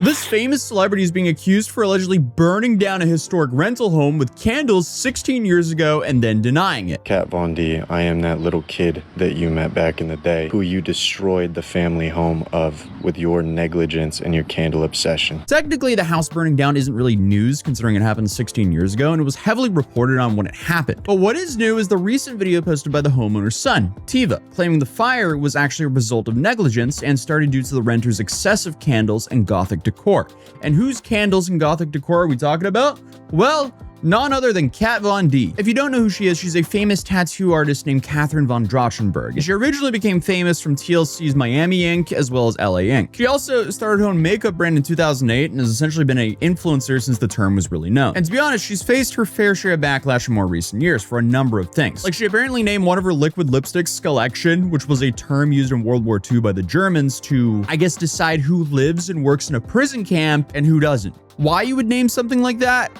This famous celebrity is being accused for allegedly burning down a historic rental home with candles 16 years ago and then denying it. Kat Von D, I am that little kid that you met back in the day, who you destroyed the family home of with your negligence and your candle obsession. Technically, the house burning down isn't really news considering it happened 16 years ago and it was heavily reported on when it happened. But what is new is the recent video posted by the homeowner's son, Tiva, claiming the fire was actually a result of negligence and started due to the renter's excessive candles and gothic decor. And whose candles and gothic decor are we talking about? Well, none other than Kat Von D. If you don't know who she is, she's a famous tattoo artist named Catherine von Drachenberg. She originally became famous from TLC's Miami Ink as well as LA Ink. She also started her own makeup brand in 2008 and has essentially been an influencer since the term was really known. And to be honest, she's faced her fair share of backlash in more recent years for a number of things. Like she apparently named one of her liquid lipsticks Skelection, which was a term used in World War II by the Germans to, I guess, decide who lives and works in a prison camp and who doesn't. Why you would name something like that?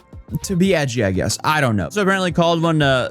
To be edgy, I guess. I don't know. So apparently called one, I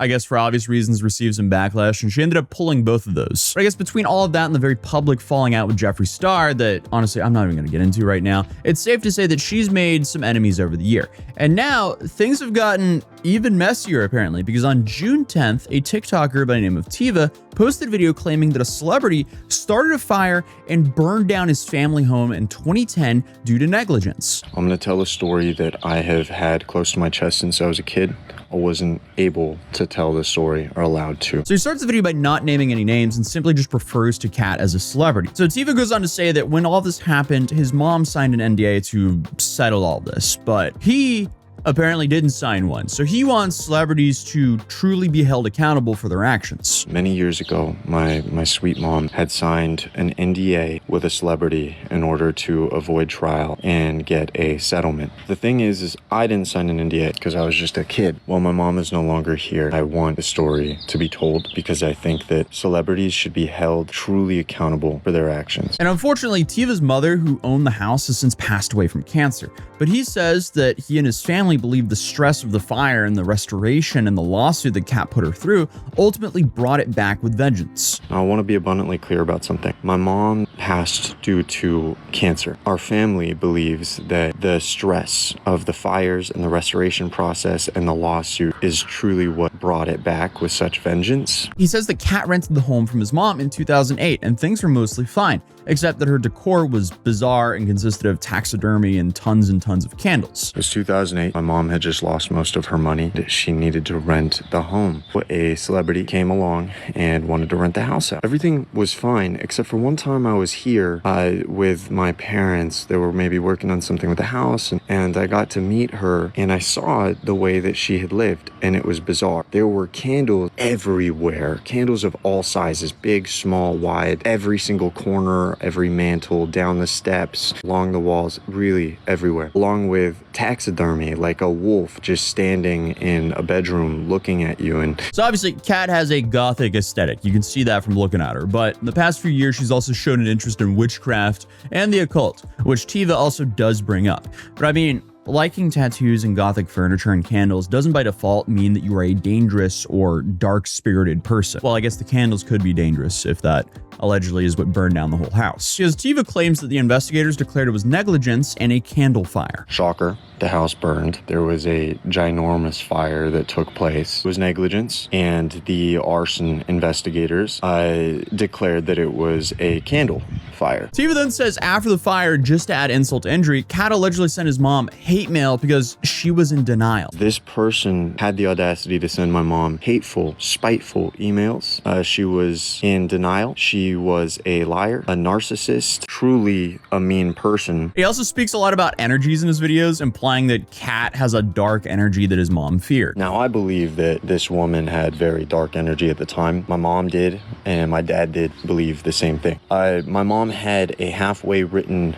guess for obvious reasons, received some backlash, and she ended up pulling both of those. But I guess between all of that and the very public falling out with Jeffree Star that, honestly, I'm not even gonna get into right now, it's safe to say that she's made some enemies over the year. And now, things have gotten even messier, apparently, because on June 10th, a TikToker by the name of Tiva posted a video claiming that a celebrity started a fire and burned down his family home in 2010 due to negligence. I'm gonna tell a story that I have had close to my chest since I was a kid. I wasn't able to tell the story or allowed to. So he starts the video by not naming any names and simply just refers to Kat as a celebrity. So Tiva goes on to say that when all this happened, his mom signed an NDA to settle all this, but he apparently didn't sign one. So he wants celebrities to truly be held accountable for their actions. Many years ago, my sweet mom had signed an NDA with a celebrity in order to avoid trial and get a settlement. The thing is I didn't sign an NDA because I was just a kid. While my mom is no longer here, I want the story to be told because I think that celebrities should be held truly accountable for their actions. And unfortunately, Tiva's mother, who owned the house, has since passed away from cancer. But he says that he and his family believe the stress of the fire and the restoration and the lawsuit that Kat put her through ultimately brought it back with vengeance. Now, I want to be abundantly clear about something. My mom passed due to cancer. Our family believes that the stress of the fires and the restoration process and the lawsuit is truly what brought it back with such vengeance. He says that Kat rented the home from his mom in 2008 and things were mostly fine, except that her decor was bizarre and consisted of taxidermy and tons of candles. It was 2008. My mom had just lost most of her money. She needed to rent the home. A celebrity came along and wanted to rent the house out. Everything was fine, except for one time I was here with my parents. They were maybe working on something with the house, and I got to meet her, and I saw the way that she had lived, and it was bizarre. There were candles everywhere, candles of all sizes, big, small, wide, every single corner, every mantle, down the steps, along the walls, really everywhere, along with taxidermy, like a wolf just standing in a bedroom looking at you. And so obviously Kat has a gothic aesthetic. You can see that from looking at her. But in the past few years, she's also shown an interest in witchcraft and the occult, which Tiva also does bring up. But I mean, liking tattoos and gothic furniture and candles doesn't by default mean that you are a dangerous or dark-spirited person. Well, I guess the candles could be dangerous if that allegedly is what burned down the whole house. Because Tiva claims that the investigators declared it was negligence and a candle fire. Shocker, the house burned. There was a ginormous fire that took place. It was negligence, and the arson investigators declared that it was a candle fire. Tiva then says after the fire, just to add insult to injury, Kat allegedly sent his mom hate mail because she was in denial. This person had the audacity to send my mom hateful, spiteful emails. She was in denial. She was a liar, a narcissist, truly a mean person. He also speaks a lot about energies in his videos, implying that Kat has a dark energy that his mom feared. Now, I believe that this woman had very dark energy at the time. My mom did, and my dad did believe the same thing. My mom had a halfway written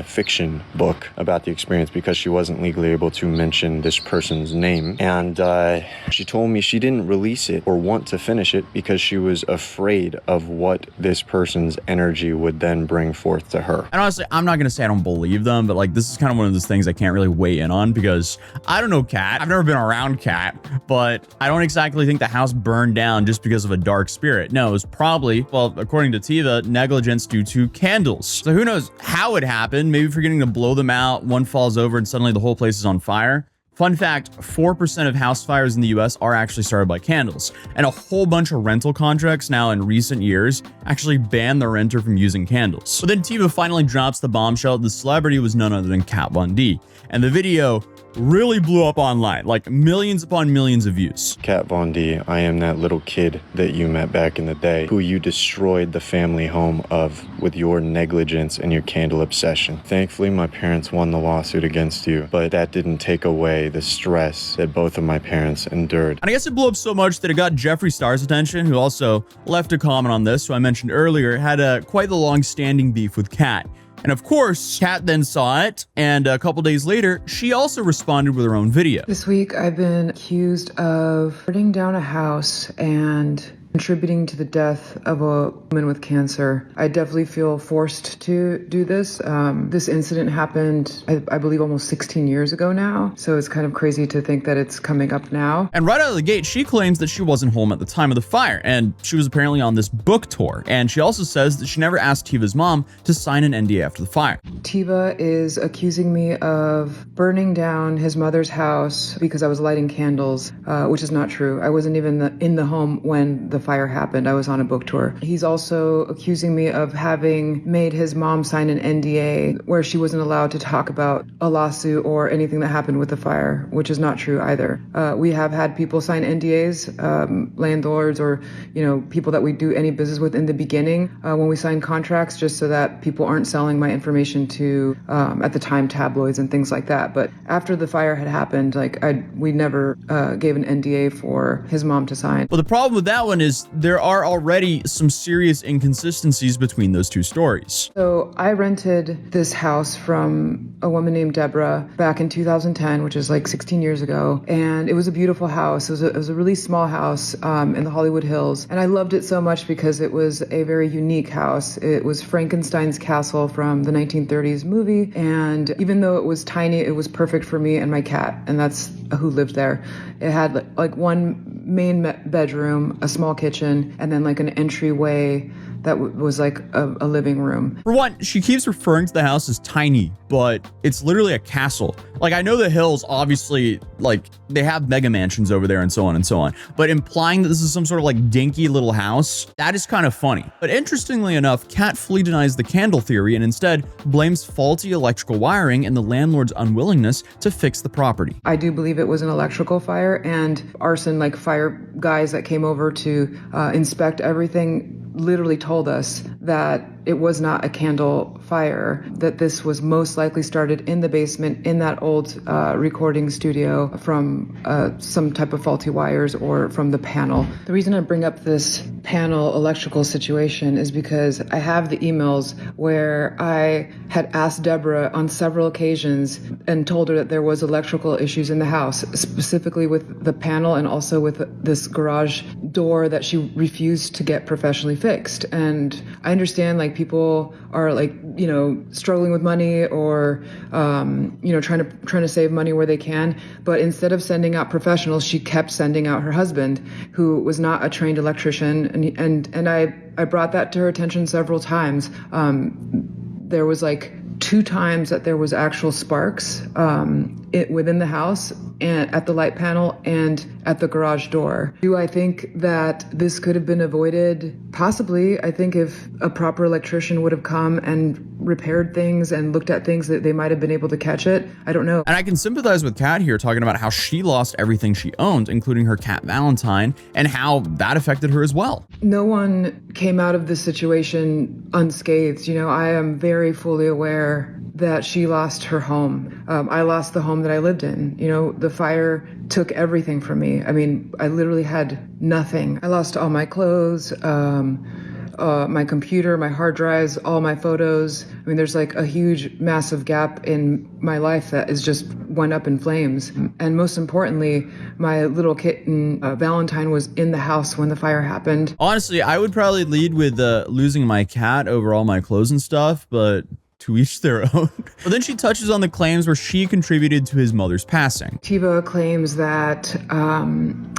fiction book about the experience because she wasn't legally able to mention this person's name. And she told me she didn't release it or want to finish it because she was afraid of what this person's energy would then bring forth to her. And honestly, I'm not going to say I don't believe them, but like this is kind of one of those things I can't really weigh in on because I don't know Kat. I've never been around Kat, but I don't exactly think the house burned down just because of a dark spirit. No, it was probably, well, according to Tiva, negligence due to candles. So who knows how it happened? Maybe forgetting to blow them out, one falls over and suddenly the whole place is on fire. Fun fact, 4% of house fires in the US are actually started by candles, and a whole bunch of rental contracts now in recent years actually ban the renter from using candles. But then Tiva finally drops the bombshell. The celebrity was none other than Kat Von D, and the video really blew up online, like millions upon millions of views. Kat Von D, I am that little kid that you met back in the day who you destroyed the family home of with your negligence and your candle obsession. Thankfully, my parents won the lawsuit against you, but that didn't take away the stress that both of my parents endured. And I guess it blew up so much that it got Jeffree Star's attention, who also left a comment on this, who I mentioned earlier, had quite the long-standing beef with Kat. And of course, Kat then saw it, and a couple days later, she also responded with her own video. This week, I've been accused of burning down a house and contributing to the death of a woman with cancer. I definitely feel forced to do this. This incident happened, I believe, almost 16 years ago now. So it's kind of crazy to think that it's coming up now. And right out of the gate, she claims that she wasn't home at the time of the fire, and she was apparently on this book tour. And she also says that she never asked Tiva's mom to sign an NDA after the fire. Tiva is accusing me of burning down his mother's house because I was lighting candles, which is not true. I wasn't even in the home when the fire happened. I was on a book tour. He's also accusing me of having made his mom sign an NDA where she wasn't allowed to talk about a lawsuit or anything that happened with the fire, which is not true either. We have had people sign NDAs, landlords or, people that we do any business with in the beginning when we sign contracts, just so that people aren't selling my information to, at the time, tabloids and things like that. But after the fire had happened, we never gave an NDA for his mom to sign. Well, the problem with that one is there are already some serious inconsistencies between those two stories. So I rented this house from a woman named Deborah back in 2010, which is like 16 years ago. And it was a beautiful house. It was a really small house in the Hollywood Hills. And I loved it so much because it was a very unique house. It was Frankenstein's castle from the 1930s movie. And even though it was tiny, it was perfect for me and my cat. And that's who lived there. It had like one main bedroom, a small kitchen, and then like an entryway that was like a living room. For one, she keeps referring to the house as tiny, but it's literally a castle. Like, I know the Hills, obviously, like, they have mega mansions over there and so on and so on, but implying that this is some sort of like dinky little house, that is kind of funny. But interestingly enough, Kat fully denies the candle theory and instead blames faulty electrical wiring and the landlord's unwillingness to fix the property. I do believe it was an electrical fire, and arson, like fire guys that came over to inspect everything, literally told us that it was not a candle fire, that this was most likely started in the basement in that old recording studio from some type of faulty wires or from the panel. The reason I bring up this panel electrical situation is because I have the emails where I had asked Deborah on several occasions and told her that there was electrical issues in the house, specifically with the panel and also with this garage door that she refused to get professionally fixed. And I understand, like, people are like, struggling with money or, trying to save money where they can. But instead of sending out professionals, she kept sending out her husband, who was not a trained electrician. And I brought that to her attention several times. There was like 2 times that there was actual sparks within the house and at the light panel and at the garage door. Do I think that this could have been avoided? Possibly. I think if a proper electrician would have come and repaired things and looked at things, that they might have been able to catch it. I don't know. And I can sympathize with Kat here, talking about how she lost everything she owned, including her cat Valentine, and how that affected her as well. No one came out of this situation unscathed. I am very fully aware that she lost her home. I lost the home that I lived in. The fire took everything from me. I mean, I literally had nothing. I lost all my clothes, my computer, my hard drives, all my photos. I mean, there's like a huge, massive gap in my life that is just went up in flames. And most importantly, my little kitten, Valentine, was in the house when the fire happened. Honestly, I would probably lead with losing my cat over all my clothes and stuff, but to each their own. But then she touches on the claims where she contributed to his mother's passing. Tiva claims that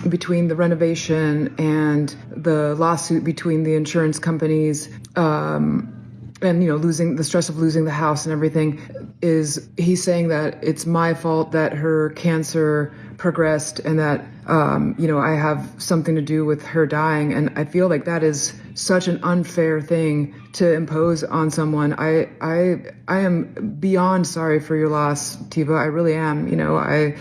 between the renovation and the lawsuit between the insurance companies, and losing the stress of losing the house and everything, he's saying that it's my fault that her cancer progressed and that I have something to do with her dying. And I feel like that is such an unfair thing to impose on someone. I am beyond sorry for your loss, Tiva. I really am. I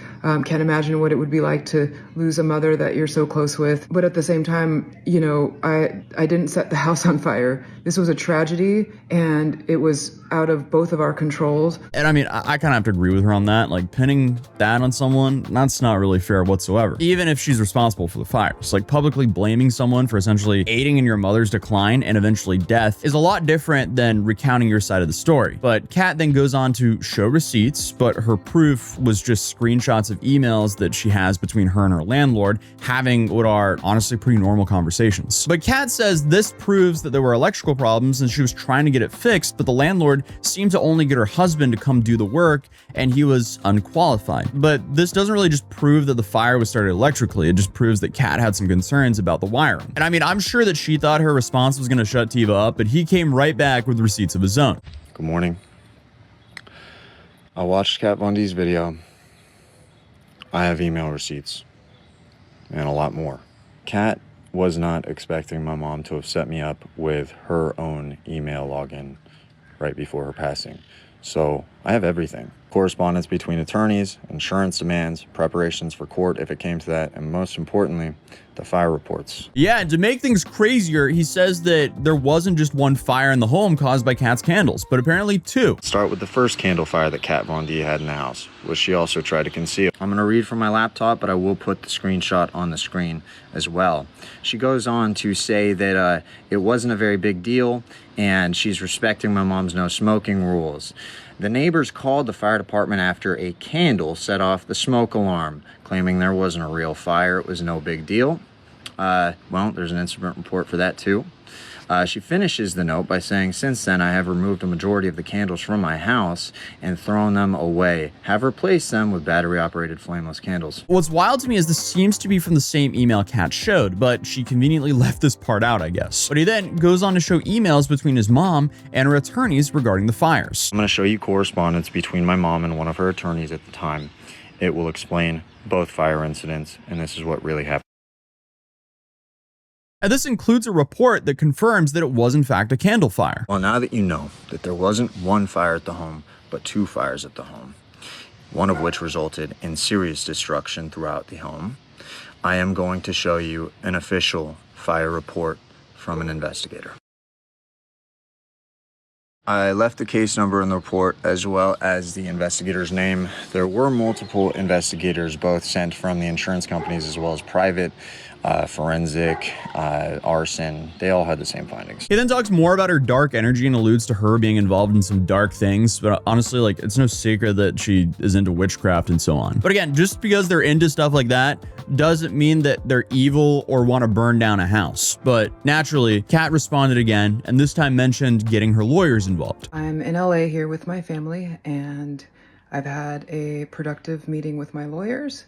can't imagine what it would be like to lose a mother that you're so close with. But at the same time, I didn't set the house on fire. This was a tragedy, and it was out of both of our controls. And I mean, I kind of have to agree with her on that. Like, pinning that on someone, that's not really fair whatsoever. Even if she's responsible for the fires. Like, publicly blaming someone for essentially aiding in your mother's decline and eventually death is a lot different than recounting your side of the story. But Kat then goes on to show receipts, but her proof was just screenshots of emails that she has between her and her landlord having what are honestly pretty normal conversations. But Kat says this proves that there were electrical problems and she was trying to get it fixed, but the landlord seemed to only get her husband to come do the work and he was unqualified. But this doesn't really just prove that the fire was started electrically, it just proves that Kat had some concerns about the wiring. And I mean, I'm sure that she thought her response was going to shut Tiva up, but he came right back with receipts of his own. Good morning. I watched Kat Von D's video. I have email receipts and a lot more. Kat was not expecting my mom to have set me up with her own email login right before her passing. So I have everything. Correspondence between attorneys, insurance demands, preparations for court if it came to that, and most importantly, the fire reports. Yeah, and to make things crazier, he says that there wasn't just one fire in the home caused by Kat's candles, but apparently two. Start with the first candle fire that Kat Von D had in the house, which she also tried to conceal. I'm going to read from my laptop, but I will put the screenshot on the screen as well. She goes on to say that it wasn't a very big deal, and she's respecting my mom's no smoking rules. The neighbors called the fire department after a candle set off the smoke alarm, claiming there wasn't a real fire, it was no big deal. Well, there's an incident report for that too. She finishes the note by saying, since then I have removed a majority of the candles from my house and thrown them away. Have replaced them with battery-operated flameless candles. What's wild to me is this seems to be from the same email Kat showed, but she conveniently left this part out, I guess. But he then goes on to show emails between his mom and her attorneys regarding the fires. I'm going to show you correspondence between my mom and one of her attorneys at the time. It will explain both fire incidents, and this is what really happened. And this includes a report that confirms that it was in fact a candle fire. Well, now that you know that there wasn't one fire at the home, but two fires at the home, one of which resulted in serious destruction throughout the home, I am going to show you an official fire report from an investigator. I left the case number in the report as well as the investigator's name. There were multiple investigators, both sent from the insurance companies as well as private, forensic, arson. They all had the same findings. He then talks more about her dark energy and alludes to her being involved in some dark things, but honestly, like, it's no secret that she is into witchcraft and so on. But again, just because they're into stuff like that doesn't mean that they're evil or want to burn down a house. But naturally, Kat responded again, and this time mentioned getting her lawyers involved. I'm in LA here with my family, and I've had a productive meeting with my lawyers.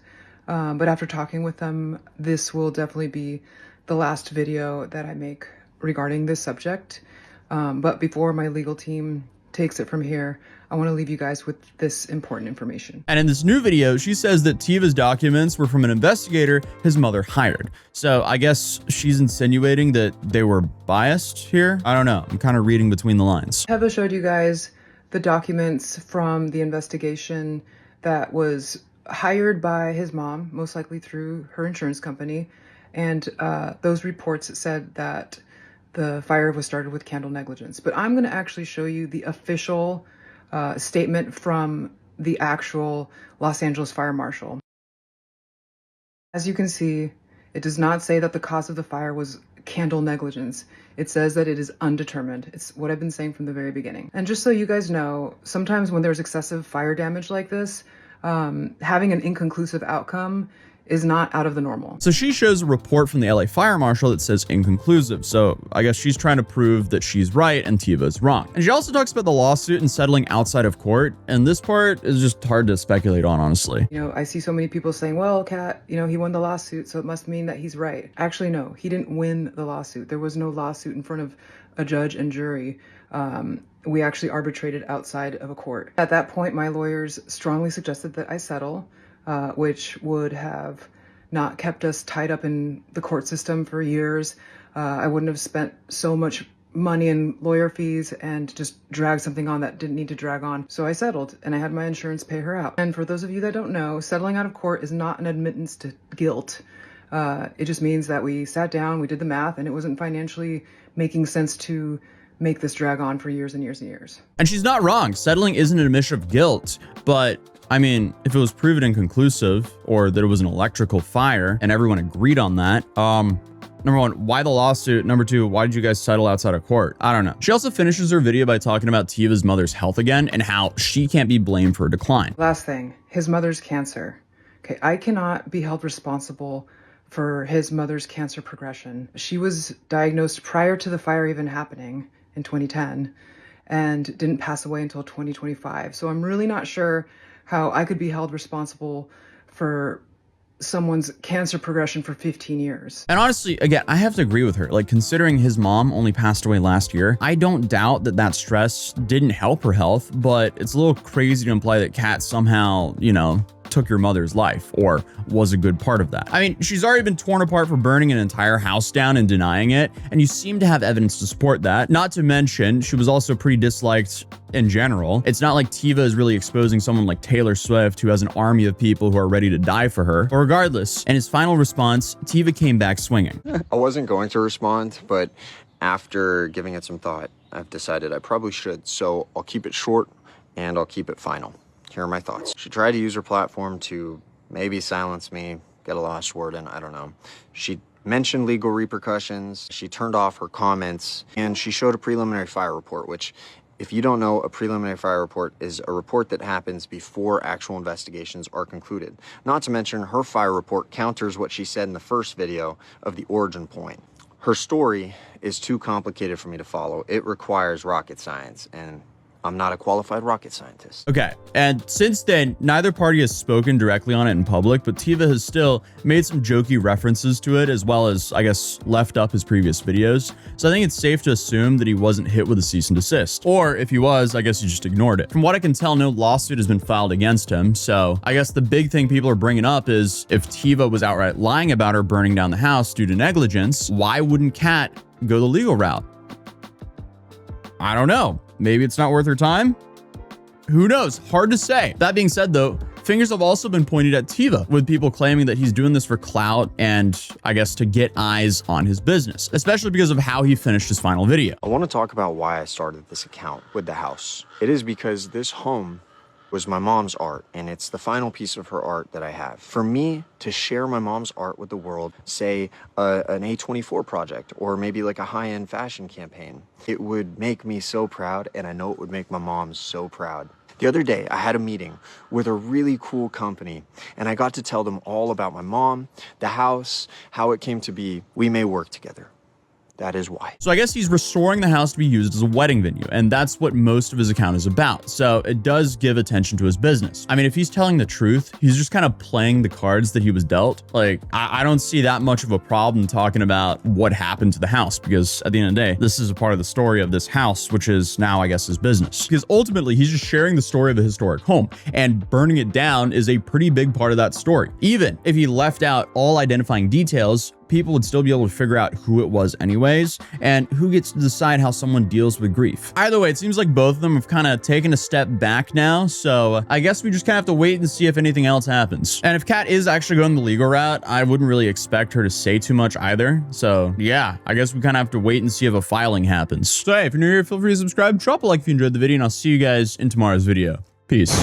But after talking with them, this will definitely be the last video that I make regarding this subject. But before my legal team takes it from here, I want to leave you guys with this important information. And in this new video, she says that Tiva's documents were from an investigator his mother hired. So I guess she's insinuating that they were biased here? I don't know. I'm kind of reading between the lines. Teva showed you guys the documents from the investigation that was hired by his mom, most likely through her insurance company. And those reports said that the fire was started with candle negligence. But I'm going to actually show you the official statement from the actual Los Angeles Fire Marshal. As you can see, it does not say that the cause of the fire was candle negligence. It says that it is undetermined. It's what I've been saying from the very beginning. And just so you guys know, sometimes when there's excessive fire damage like this, having an inconclusive outcome is not out of the normal. So she shows a report from the LA fire marshal that says inconclusive. So I guess she's trying to prove that she's right and Teva's wrong. And she also talks about the lawsuit and settling outside of court. And this part is just hard to speculate on, honestly. You know, I see so many people saying, well, Kat, you know, he won the lawsuit, so it must mean that he's right. Actually, no, he didn't win the lawsuit. There was no lawsuit in front of a judge and jury. We actually arbitrated outside of a court. At that point, my lawyers strongly suggested that I settle, which would have not kept us tied up in the court system for years. I wouldn't have spent so much money in lawyer fees and just dragged something on that didn't need to drag on. So I settled and I had my insurance pay her out. And for those of you that don't know, settling out of court is not an admittance to guilt. It just means that we sat down, we did the math, and it wasn't financially making sense to make this drag on for years and years and years. And she's not wrong. Settling isn't an admission of guilt, but I mean, if it was proven inconclusive or that it was an electrical fire and everyone agreed on that, number one, why the lawsuit? Number two, why did you guys settle outside of court? I don't know. She also finishes her video by talking about Teva's mother's health again and how she can't be blamed for her decline. Last thing, his mother's cancer. Okay, I cannot be held responsible for his mother's cancer progression. She was diagnosed prior to the fire even happening in 2010 and didn't pass away until 2025. So I'm really not sure how I could be held responsible for someone's cancer progression for 15 years. And honestly, again, I have to agree with her. Like, considering his mom only passed away last year, I don't doubt that that stress didn't help her health, but it's a little crazy to imply that Kat somehow, you know, took your mother's life or was a good part of that. I mean, she's already been torn apart for burning an entire house down and denying it, and you seem to have evidence to support that. Not to mention, she was also pretty disliked in general. It's not like Teva is really exposing someone like Taylor Swift, who has an army of people who are ready to die for her. But regardless, in his final response, Teva came back swinging. I wasn't going to respond, but after giving it some thought, I've decided I probably should. So I'll keep it short and I'll keep it final. Here are my thoughts. She tried to use her platform to maybe silence me, get a last word in, I don't know. She mentioned legal repercussions, she turned off her comments, and she showed a preliminary fire report, which, if you don't know, a preliminary fire report is a report that happens before actual investigations are concluded. Not to mention, her fire report counters what she said in the first video of the origin point. Her story is too complicated for me to follow. It requires rocket science, and I'm not a qualified rocket scientist. Okay, and since then, neither party has spoken directly on it in public, but Teva has still made some jokey references to it, as well as, I guess, left up his previous videos. So I think it's safe to assume that he wasn't hit with a cease and desist. Or if he was, I guess he just ignored it. From what I can tell, no lawsuit has been filed against him. So I guess the big thing people are bringing up is if Teva was outright lying about her burning down the house due to negligence, why wouldn't Kat go the legal route? I don't know. Maybe it's not worth her time? Who knows? Hard to say. That being said, though, fingers have also been pointed at Teva, with people claiming that he's doing this for clout and, I guess, to get eyes on his business, especially because of how he finished his final video. I want to talk about why I started this account with the house. It is because this home was my mom's art, and it's the final piece of her art that I have. For me to share my mom's art with the world, say an A24 project, or maybe like a high-end fashion campaign, it would make me so proud, and I know it would make my mom so proud. The other day, I had a meeting with a really cool company, and I got to tell them all about my mom, the house, how it came to be. We may work together. That is why. So I guess he's restoring the house to be used as a wedding venue, and that's what most of his account is about. So it does give attention to his business. I mean, if he's telling the truth, he's just kind of playing the cards that he was dealt. Like, I don't see that much of a problem talking about what happened to the house, because at the end of the day, this is a part of the story of this house, which is now, I guess, his business. Because ultimately, he's just sharing the story of a historic home, and burning it down is a pretty big part of that story. Even if he left out all identifying details, people would still be able to figure out who it was anyways, and who gets to decide how someone deals with grief. Either way, it seems like both of them have kind of taken a step back now, so I guess we just kind of have to wait and see if anything else happens. And if Kat is actually going the legal route, I wouldn't really expect her to say too much either. So yeah, I guess we kind of have to wait and see if a filing happens. So hey, if you're new here, feel free to subscribe, drop a like if you enjoyed the video, and I'll see you guys in tomorrow's video. Peace.